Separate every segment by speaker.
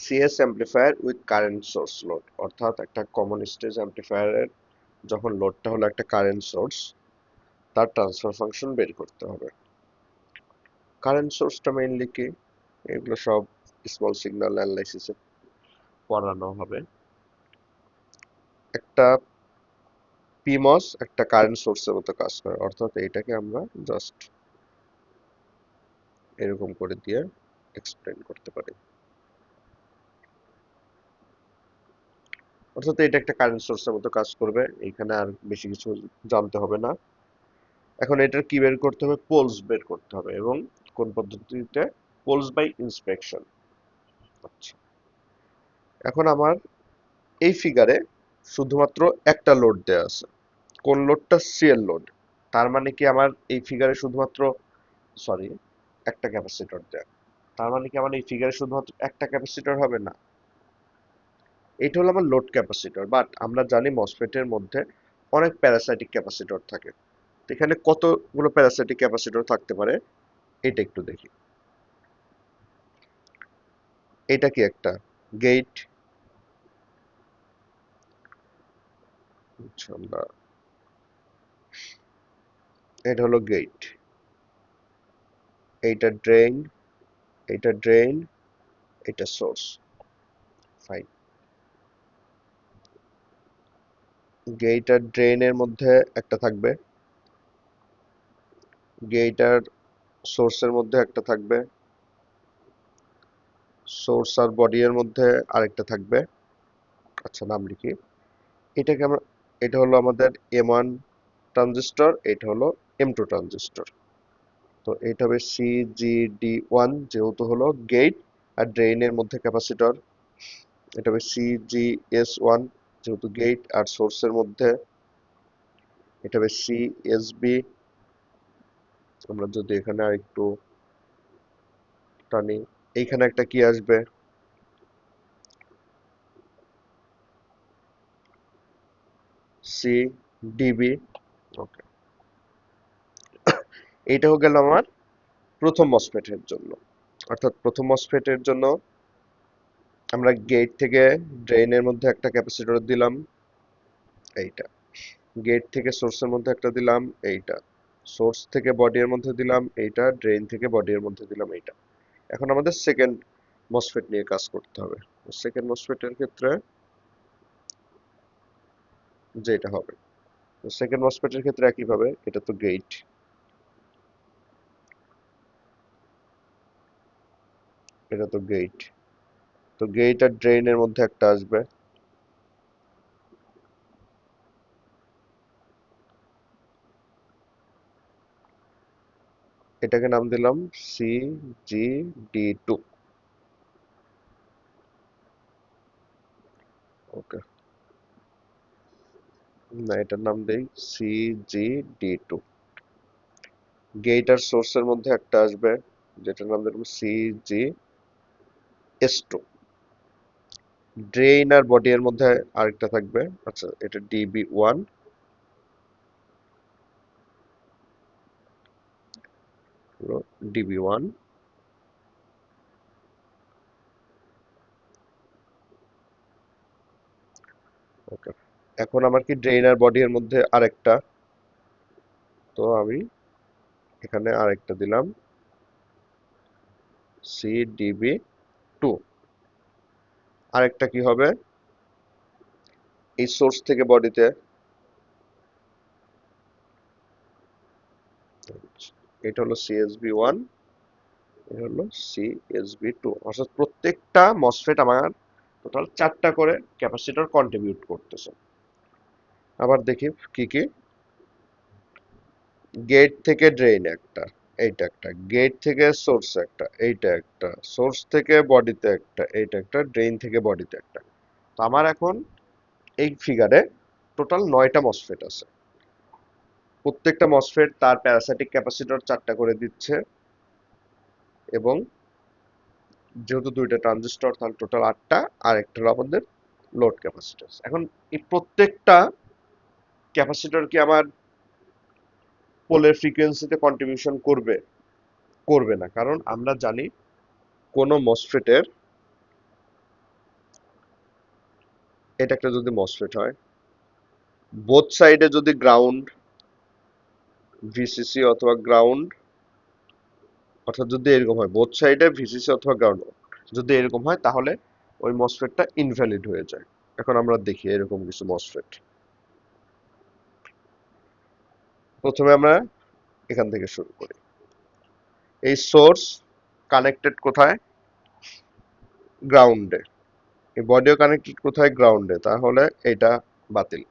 Speaker 1: CS amplifier with current source load, অর্থাৎ একটা common stage অ্যাম্প্লিফায়ারের যখন লোডটা হলো একটা কারেন্ট সোর্স, তার ট্রান্সফার ফাংশন বের করতে হবে। কারেন্ট সোর্সটা মেইনলি কি, এগুলো সব স্মল সিগন্যাল অ্যানালাইসিসে পড়ানো হবে। একটা পিমস একটা কারেন্ট সোর্সের মতো কাজ করে, অর্থাৎ এইটাকে আমরা জাস্ট এরকম করে দিয়ে এক্সপ্লেন করতে পারি। অর্থাৎ এটা একটা কারেন্ট সোর্সের মতো কাজ করবে, এখানে আর বেশি কিছু জানতে হবে না। এখন এটার কি বের করতে হবে, পোলস বের করতে হবে, এবং কোন পদ্ধতিতে, পোলস বাই ইন্সপেকশন। আচ্ছা, এখন আমার এই ফিগারে শুধুমাত্র একটা লোড দেয়া আছে, কোন লোডটা, সিএল লোড। তার মানে কি আমার এই ফিগারে শুধুমাত্র, সরি, একটা ক্যাপাসিটর দেয়া। তার মানে কি আমার এই ফিগারে শুধুমাত্র একটা ক্যাপাসিটর হবে না, এটা হলো আমার লোড ক্যাপাসিটর। বাট আমরা জানি মসফেটের মধ্যে অনেক প্যারাসাইটিক ক্যাপাসিটর থাকে। তো এখানে কতগুলো প্যারাসাইটিক ক্যাপাসিটর থাকতে পারে এটা একটু দেখি। এটা কি একটা গেট, আমরা, এটা হলো গেট, এইটা ড্রেন, এটা ড্রেন, এটা সোর্স। ফাইন। গেট আর ড্রেনের মধ্যে একটা থাকবে, গেট আর সোর্সের মধ্যে একটা থাকবে, সোর্স আর বডি এর মধ্যে আরেকটা থাকবে। আচ্ছা, নাম লিখি। এটাকে আমরা, এটা হলো আমাদের M1 ট্রানজিস্টর, এটা হলো M2 ট্রানজিস্টর। তো এটা হবে CGD1, যেহেতু হলো গেট আর ড্রেইনের মধ্যে ক্যাপাসিটর। এটা হবে CGS1, যেহেতু গেট আর সোর্সের মধ্যে। এটা হবে CSB। আমরা যদি এখানে আর একটু টানি, এইখানে একটা কি আসবে, CDB। ওকে, এইটাও গেল আমার প্রথম মসফেটের জন্য। অর্থাৎ প্রথম মসফেটের জন্য আমরা গেট থেকে ড্রেইনের মধ্যে একটা ক্যাপাসিটর দিলাম, এইটা। গেট থেকে সোর্সের মধ্যে একটা দিলাম, এইটা। সোর্স থেকে বডি এর মধ্যে দিলাম এইটা, ড্রেন থেকে বডি এর মধ্যে দিলাম এইটা। এখন আমাদের সেকেন্ড মসফেট নিয়ে কাজ করতে হবে। সেকেন্ড মসফেটের ক্ষেত্রে যেটা হবে, সেকেন্ড মসফেটের ক্ষেত্রে একইভাবে, এটা তো গেট, এটা তো গেট, তো গেট আর ড্রেইনের মধ্যে একটা আসবে। এটাকে নাম দিলাম CGD2। ওকে, না, এটার নাম দেই CGD2। গেট আর সোর্সের মধ্যে একটা আসবে, যেটার নাম দিলাম CGS2। ড্রেইন আর বডি এর মধ্যে আরেকটা থাকবে, আচ্ছা, এটা DB1, DB1। ওকে, এখন আমার কি ড্রেইন আর বডি এর মধ্যে আরেকটা, তো আমি এখানে আরেকটা দিলাম CDB2। আরেকটা কি হবে, এই সোর্স থেকে বডিতে, এটা হলো CSB1, এটা হলো CSB2। অর্থাৎ প্রত্যেকটা মসফেট আমার টোটাল চারটা করে ক্যাপাসিটর কন্ট্রিবিউট করতেছে। আবার দেখি কি কি। গেট থেকে ড্রেইন একটা, এইটা একটা, গেট থেকে সোর্স একটা, এইটা একটা, সোর্স থেকে বডিতে একটা, এইটা একটা, ড্রেইন থেকে বডিতে একটা। তো আমার এখন এই ফিগারে টোটাল 9টা মসফেট আছে। প্রত্যেকটা মসফেট তার প্যারাসাইটিক ক্যাপাসিটর চারটা করে দিচ্ছে, এবং যেহেতু দুইটা ট্রানজিস্টর, তাহলে টোটাল 8টা, আর একটা হলো আমাদের লোড ক্যাপাসিটর। এখন এই প্রত্যেকটা ক্যাপাসিটর কি আমার পোলের ফ্রিকোয়েন্সিতে কন্ট্রিবিউশন করবে? করবে না, কারণ আমরা জানি কোনো মসফেটের এটা একটা যদি মসফেট হয়, বোথ সাইডে যদি গ্রাউন্ড, ভিসিসি অথবা গ্রাউন্ড, অর্থাৎ যদি এরকম হয় বোথ সাইডে ভিসিসি অথবা গ্রাউন্ড, যদি এরকম হয় তাহলে ওই মসফেটটা ইনভ্যালিড হয়ে যায়। এখন আমরা দেখি এরকম কিছু মসফেট। প্রথমে আমরা এখান থেকে শুরু করি। এই সোর্স কানেক্টেড কোথায়? গ্রাউন্ডে। এই বডিও কানেক্টেড কোথায়? গ্রাউন্ডে। তাহলে এটা বাতিল,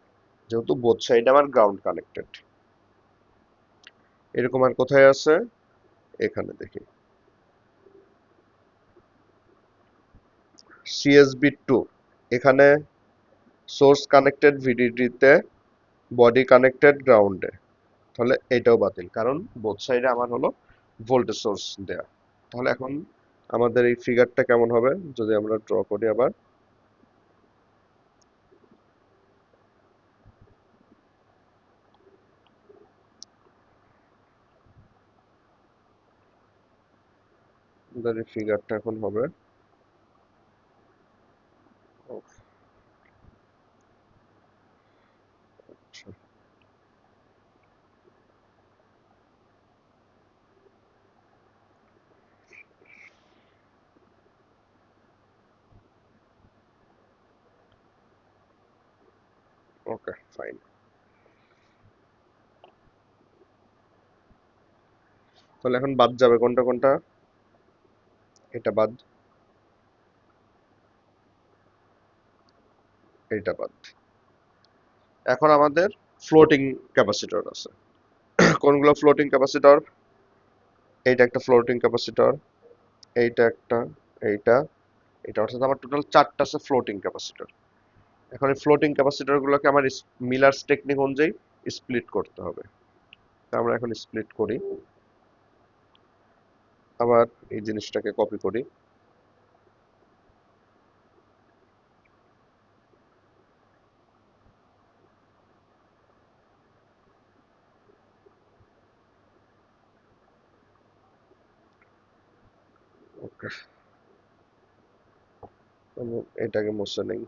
Speaker 1: যেহেতু বোথ সাইড আমার গ্রাউন্ড কানেক্টেড। এরকম আর কোথায় আছে? এখানে দেখি সিএসবি টু, এখানে সোর্স কানেক্টেড ভিডিডিতে, বডি কানেক্টেড গ্রাউন্ডে। তাহলে এটাও বাতিল, কারণ বোথ সাইডে আমার হলো ভোল্টেজ সোর্স দেয়া। তাহলে এখন আমাদের এই ফিগারটা কেমন হবে যদি আমরা ড্র করি আবার? আমাদের এই ফিগারটা এখন হবে, ওকে ফাইন। তাহলে এখন বাদ যাবে কোনটা কোনটা? এটা বাদ, এটা বাদ। এখন আমাদের ফ্লোটিং ক্যাপাসিটর আছে। কোনগুলো ফ্লোটিং ক্যাপাসিটর? এইটা একটা ফ্লোটিং ক্যাপাসিটর, এইটা একটা, এইটা, এটা, অর্থাৎ আমার টোটাল চারটা আছে ফ্লোটিং ক্যাপাসিটর। এখন এই ফ্লোটিং ক্যাপাসিটর গুলোকে আমার মিলার্স টেকনিক অনুযায়ী স্প্লিট করতে হবে। তা আমরা এখন স্প্লিট করি। আবার এই জিনিসটাকে কপি করি। ওকে, এটাকে মুছে নেই।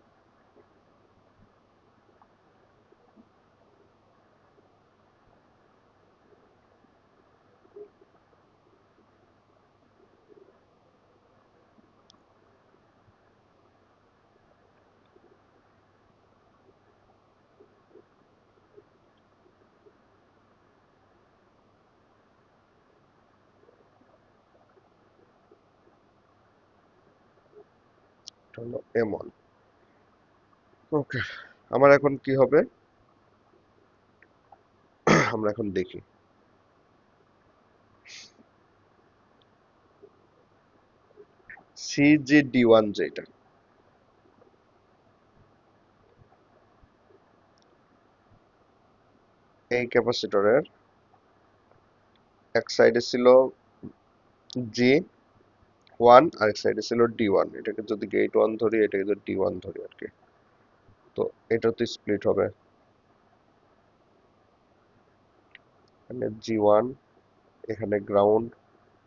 Speaker 1: এটা হলো M1। ওকে, আমার এখন কি হবে আমরা এখন দেখি। CGD1 যেটা, এই ক্যাপাসিটরের এক সাইডে ছিল G1, আরেক সাইডে ছিল D1। এটাকে যদি গেট 1 ধরি, এটাকে যদি D1 ধরি আর কি, তো এটা তো স্প্লিট হবে। এখানে G1, এখানে গ্রাউন্ড,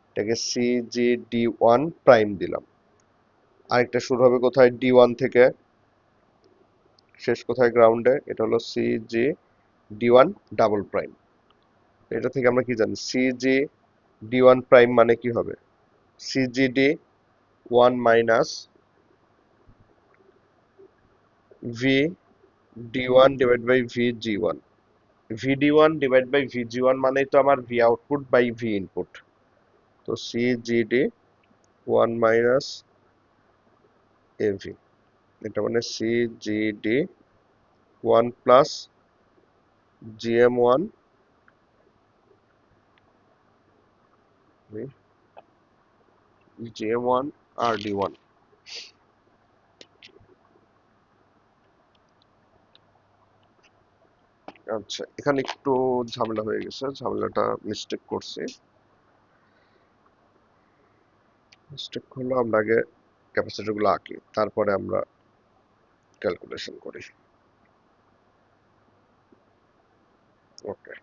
Speaker 1: এটাকে CGD1 প্রাইম দিলাম। আরেকটা শুরু হবে কোথায়? D1 থেকে, শেষ কোথায়? গ্রাউন্ডে। এটা হলো CGD1 ডাবল প্রাইম। এটা থেকে আমরা কি জানি? CGD1 প্রাইম মানে কি হবে? CGD1 minus VD1 divide by VG1। VD1 divide by VG1 মানেই তো আমার V output by V input. তো CGD1 মাইনাস AV, এটা মানে CGD1 plus GM1, GM1 RD1। আচ্ছা, এখানে একটু ঝামেলা হয়ে গেছে, ঝামেলাটা মিস্টেক করছি। মিস্টেক হলো আমরা আগে ক্যাপাসিটর গুলো আঁকি, তারপরে আমরা ক্যালকুলেশন করি। ওকে,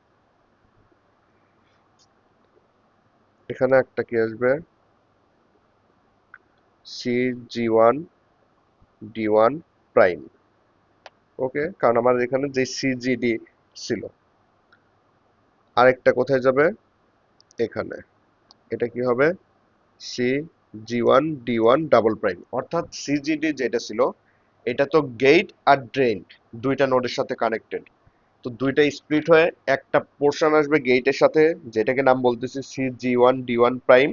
Speaker 1: এখানে একটা কি আসবে? CG1 D1 prime. ওকে, কারণ আমার এখানে যে সিজিডি ছিল। আরেকটা কোথায় যাবে? এখানে। এটা কি হবে? C G one D one double prime. অর্থাৎ সিজিডি যেটা ছিল এটা তো গেট আর ড্রেন দুইটা নোডের সাথে কানেক্টেড। তো দুইটা স্প্লিট হয়ে একটা পোর্শন আসবে গেটের সাথে, যেটাকে নাম বলতেছি C G one D one prime.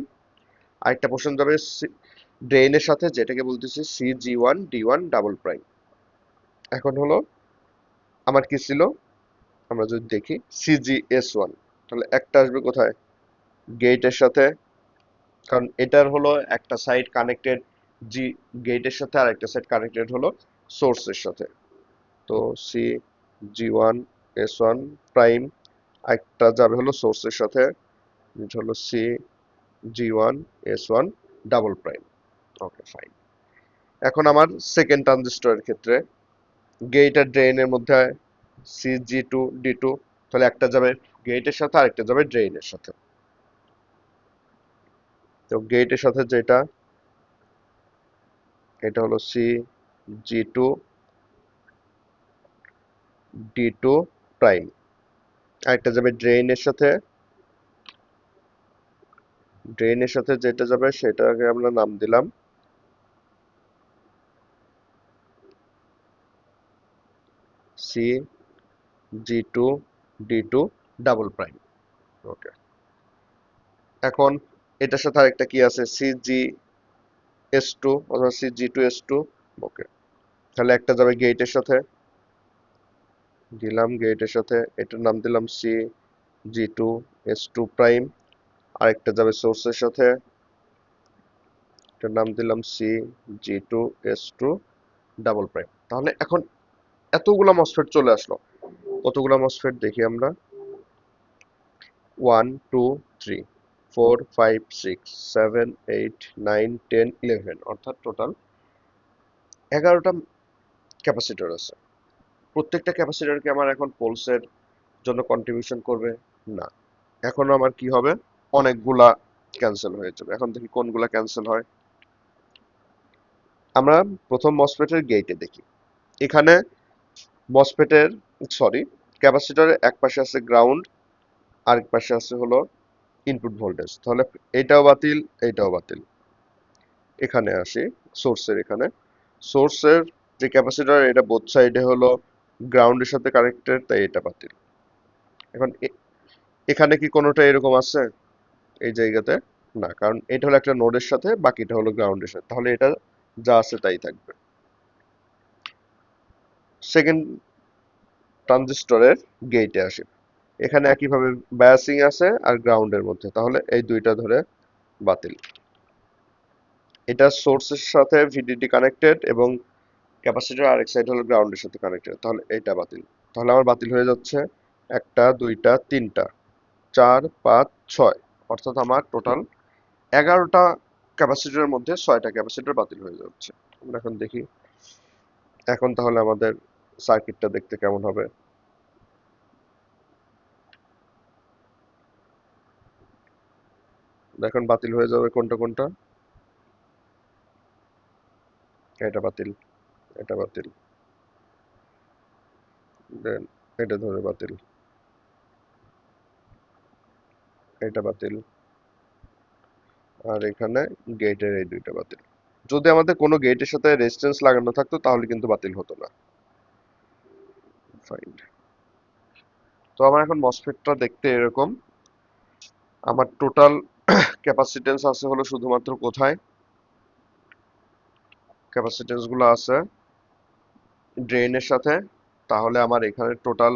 Speaker 1: আরেকটা পোর্শন যাবে ড্রেনের সাথে, যেটাকে বলতেছি C G one D one double prime. এখন হলো আমার কি ছিল, আমরা যদি দেখি সিজিএস ওয়ান, তাহলে একটা আসবে কোথায়? গেটের সাথে, কারণ এটার হলো একটা সাইড কানেক্টেড জি গেটের সাথে, আর একটা সাইড কানেক্টেড হলো সোর্সের সাথে। তো C G one S one prime, একটা যাবে হলো সোর্সের সাথে, যেটা হলো C G one S one double prime. Okay fine. এখন আমার সেকেন্ড ট্রানজিস্টরের ক্ষেত্রে গেট আর ড্রেইনের মধ্যে C G two D two, তাহলে একটা যাবে গেটের সাথে আর একটা যাবে ড্রেইনের সাথে। তো গেটের সাথে যেটা, এটা হলো C G two D two prime. আরেকটা যাবে ড্রেইনের সাথে যেটা যাবে সেটাকে আমরা নাম দিলাম C G two D two double prime. Okay, এখন এটার সাথে আরেকটা কি আছে? সি জি এস টু অথবা C G two S two. Okay, তাহলে একটা যাবে গেটের সাথে, দিলাম গেটের সাথে, এটার নাম দিলাম C G two S two prime. আরেকটা যাবে সোর্সের সাথে, এটার নাম দিলাম C G two S two double prime. তাহলে এখন এতগুলা মসফেট চলে আসলো। কতগুলা মসফেট দেখি আমরা? 1 2 3 4 5 6 7 8 9 10 11, অর্থাৎ টোটাল 11টা ক্যাপাসিটর আছে। প্রত্যেকটা ক্যাপাসিটর কি আমার এখন পোলসের জন্য কন্ট্রিবিউশন করবে? না। এখন আমার কি হবে? অনেকগুলা ক্যান্সেল হয়ে যাবে। এখন দেখি কোনগুলা ক্যান্সেল হয়। আমরা প্রথম মসফেটের গেটে দেখি, এখানে মসফেটের সরি ক্যাপাসিটরের এক পাশে আছে গ্রাউন্ড, আরেক পাশে আছে হলো ইনপুট ভোল্টেজ। তাহলে এটাও বাতিল, এটাও বাতিল। এখানে আসি সোর্সের, এখানে সোর্সের যে ক্যাপাসিটর এটা বোথ সাইডে হলো গ্রাউন্ডের সাথে কানেক্টেড, তাই এটা বাতিল। এখন এখানে কি কোনোটা এরকম আছে এই জায়গাতে? না, কারণ এটা হলো একটা নোডের সাথে, বাকিটা হলো গ্রাউন্ডের সাথে, তাহলে এটা যা আছে তাই থাকবে। সেকেন্ড ট্রানজিস্টরের গেটে আসি, এখানে একইভাবে বায়াসিং আছে আর গ্রাউন্ডের মধ্যে, তাহলে এই দুইটা ধরে বাতিল। এটা সোর্সের সাথে ভিডিডি কানেক্টেড এবং ক্যাপাসিটর আরেক সাইড হলো গ্রাউন্ডের সাথে কানেক্টেড, তাহলে এটা বাতিল। তাহলে আমার বাতিল হয়ে যাচ্ছে একটা, দুইটা, তিনটা, 4 5 6, অর্থাৎ আমার টোটাল 11টা ক্যাপাসিটরের মধ্যে 6টা ক্যাপাসিটর বাতিল হয়ে যাচ্ছে। আমরা এখন দেখি এখন তাহলে আমাদের সার্কিটটা দেখতে কেমন হবে। দেখুন বাতিল হয়ে যাবে কোনটা কোনটা। এটা বাতিল, এটা বাতিল, দেন এটা ধরে বাতিল, এটা বাতিল, আর এখানে গেটের এই দুইটা বাতিল। যদি আমাদের কোনো গেটের সাথে রেজিস্ট্যান্স লাগানো থাকতো তাহলে কিন্তু বাতিল হতো না। ফাইন। তো আমার এখন মসফেটটা দেখতে এরকম। আমার টোটাল ক্যাপাসিটেন্স আছে হলো শুধুমাত্র কোথায়? ক্যাপাসিটেন্স গুলো আছে ড্রেনের সাথে। তাহলে আমার এখানে টোটাল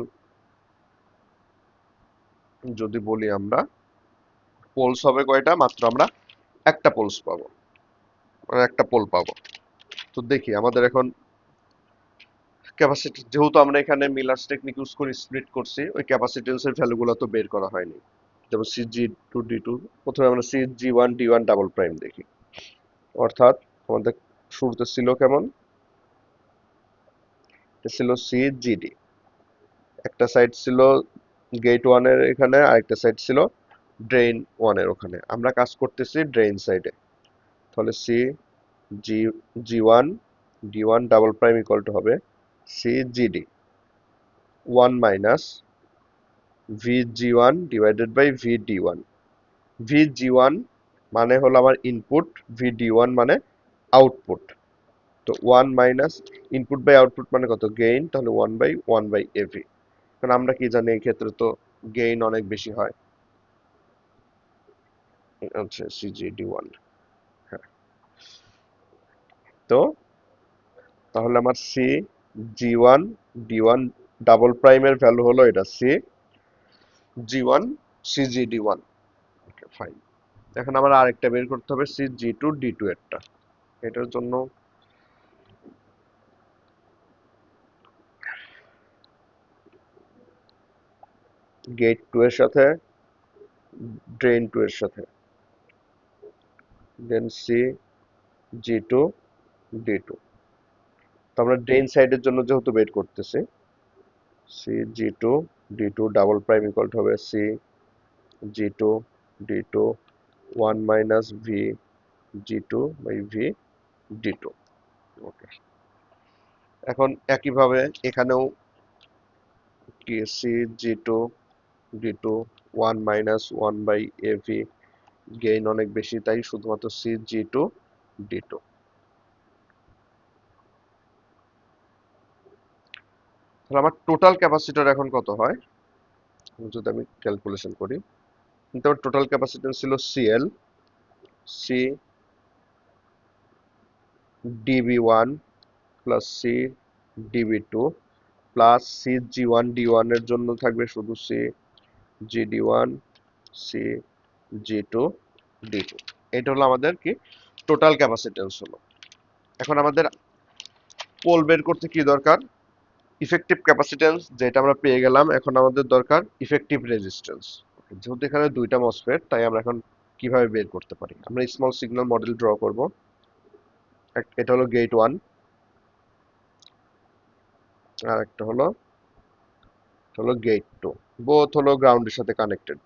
Speaker 1: যদি বলি আমরা পোলস হবে কয়টা? মাত্র আমরা একটা পোলস পাবো, মানে একটা পোল পাবো। তো দেখি আমাদের এখন ক্যাপাসিটি, যেহেতু আমরা এখানে মিলার্স টেকনিক ইউজ করে স্প্লিট করছি, ওই ক্যাপাসিটেন্সের ভ্যালুগুলো তো বের করা হয়নি। যেমন C G two D two, প্রথমে আমরা C G one D one double prime দেখি। অর্থাৎ আমাদের শুরুতে ছিল কেমন? এটা ছিল সি জি ডি, একটা সাইড ছিল গেট ওয়ানের এখানে, আরেকটা সাইড ছিল ড্রেন ওয়ানের ওখানে। আমরা কাজ করতেছি ড্রেন সাইডে, তাহলে C G G one D one double prime equal to হবে CGD 1 minus VG1 divided by VD1। VG1 মানে হলো আমার ইনপুট, VD1 মানে আউটপুট। তো 1 মাইনাস ইনপুট বাই আউটপুট মানে কত, গেইন, তাহলে 1/1 এভি। কারণ আমরা কি জানি এই ক্ষেত্রে তো গেইন অনেক বেশি হয়। আচ্ছা, CGD1। হ্যাঁ, তো তাহলে আমার CG1D1 ডাবল প্রাইমের ভ্যালু হলো এটা CG1 CGD1। ওকে, ফাইন। এখন আমার আরেকটা বের করতে হবে CG2D2 এরটা। এটার জন্য গেট 2 এর সাথে ড্রেন 2 এর সাথে, দেন CG2D2। তো আমরা ড্রেন সাইডের জন্য যেহেতু বের করতেছি, CG2D2 double prime equal to হবে CG2D2 1 মাইনাস VG2/VD2। ওকে, এখন একইভাবে এখানেও কি CG2D2 1 মাইনাস 1/AV, গেইন অনেক বেশি তাই শুধুমাত্র CG2D2। তাহলে আমার টোটাল ক্যাপাসিটর এখন কত হয় যদি আমি ক্যালকুলেশন করি। কিন্তু আমার টোটাল ক্যাপাসিট্যান্স ছিল CL CDB1 plus CDB2 plus CG1D1 এর জন্য থাকবে শুধু CGD1 CG2D2। এটা হলো আমাদের কি টোটাল ক্যাপাসিট্যান্স হলো। এখন আমাদের পোল বের করতে কি দরকার, ইফেক্টিভ ক্যাপাসিট্যান্স যেটা আমরা পেয়ে গেলাম। এখন আমাদের দরকার ইফেক্টিভ রেজিস্ট্যান্স। যেহেতু এখানে দুইটা মসফেট তাই আমরা এখন কিভাবে বের করতে পারি, আমরা স্মল সিগন্যাল মডেল ড্র করব। এটা হলো গেট 1, আর একটা হলো গেট 2। বোথ হলো গ্রাউন্ডের সাথে কানেক্টেড।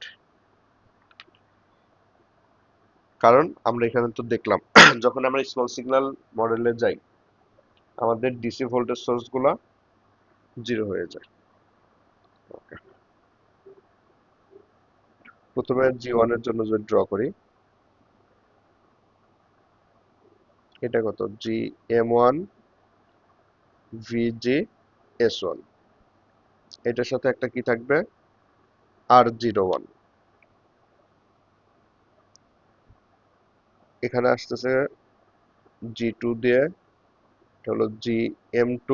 Speaker 1: কারণ আমরা এখানে তো দেখলাম যখন আমরা স্মল সিগন্যাল মডেলে যাই আমাদের ডিসি ভোল্টেজ সোর্স গুলা 0 হয়ে যায়। ওকে, প্রথমে G1 এর জন্য যদি ড্র করি, এটা কত, GM1 VGS1। এটার সাথে একটা কি থাকবে, R01। এখানে আসতেছে G2 দিয়ে, এটা হলো GM2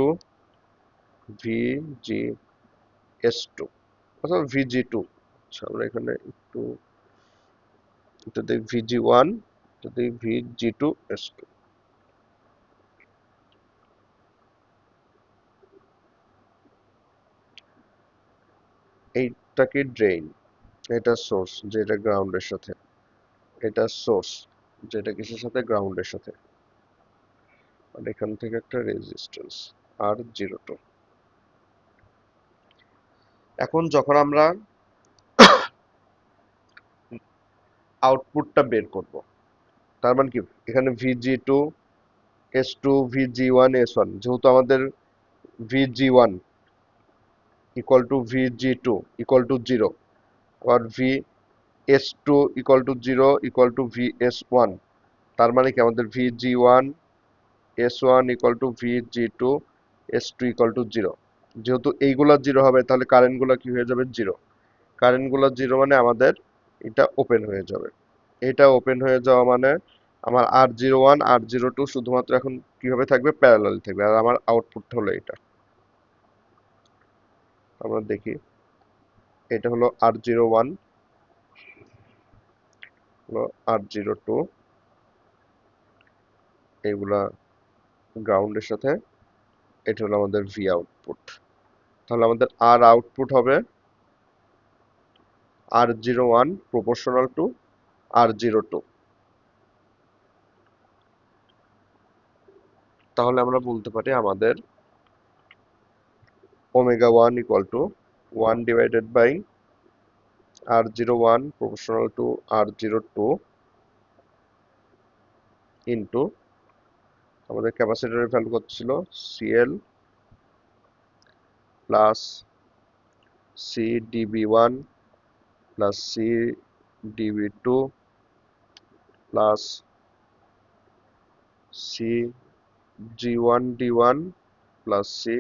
Speaker 1: VGS2 অথবা VG2। আচ্ছা, আমরা এখানে একটু এটা দিই VG1, এটা দিই VG2S2। এইটা কি ড্রেইন, এটা সোর্স যেটা গ্রাউন্ডের সাথে, এটা সোর্স যেটা কিসের সাথে, গ্রাউন্ডের সাথে। আর এখান থেকে একটা রেজিস্ট্যান্স R02। এখন যখন আমরা আউটপুটটা বের করব, তার মানে কি এখানে VG2S2 VG1S1, যেহেতু আমাদের VG1 equal to VG2 equal to 0 or VS2 equal to 0 equal to VS1, তার মানে কি আমাদের VG1 S1 equal to VG2 S2 equal to 0। যেহেতু এইগুলা 0 হবে তাহলে কারেন্টগুলো কি হয়ে যাবে, 0। কারেন্টগুলো 0 মানে আমাদের এটা ওপেন হয়ে যাবে। এটা ওপেন হয়ে যাওয়া মানে আমার R01 R02 শুধুমাত্র এখন কিভাবে থাকবে, প্যারালাল থাকবে। আর আমার আউটপুট হলো এটা, আমরা দেখি। এটা হলো R01, হলো R02, এগুলা গ্রাউন্ডের সাথে। এটা হলো আমাদের ভি আউটপুট। তাহলে আমাদের আর আউটপুট হবে R01 প্রপোর্শনাল টু R02। তাহলে আমরা বলতে পারি আমাদের omega 1 equal to 1 divided by R01 proportional to R02 into আমাদের ক্যাপাসিটরের ভ্যালু কত ছিল, CL plus C DB one plus C DB two plus C G one D one plus C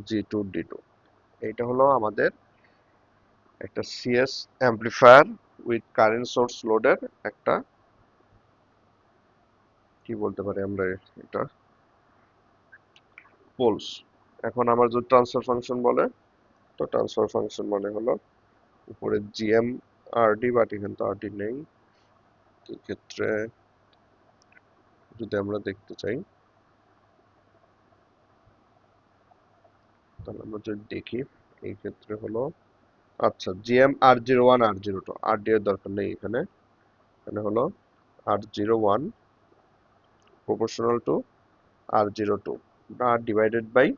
Speaker 1: G two D two. এইটা হলো আমাদের একটা CS amplifier with current source লোডের একটা, কি বলতে পারি আমরা, এটা পোলস। এখন আমার যদি ট্রান্সফার ফাংশন বলে, তো ট্রান্সফার ফাংশন মানে হলো উপরে জিএম আরডি, বাট এখানে তো আরডি নেই, এই ক্ষেত্রে যদি আমরা দেখতে চাই, তাহলে আমরা যদি দেখি এই ক্ষেত্রে হলো, আচ্ছা জিএম আর01 আর02, আরডি এর দরকার নেই এখানে, এখানে হলো আর01 proportional to R02 আর divided by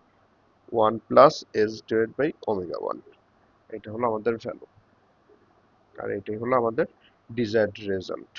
Speaker 1: 1 plus S divide by omega 1। এটা হলো আমাদের ভ্যালু, আর এটাই হলো আমাদের ডিজায়ার্ড রেজাল্ট।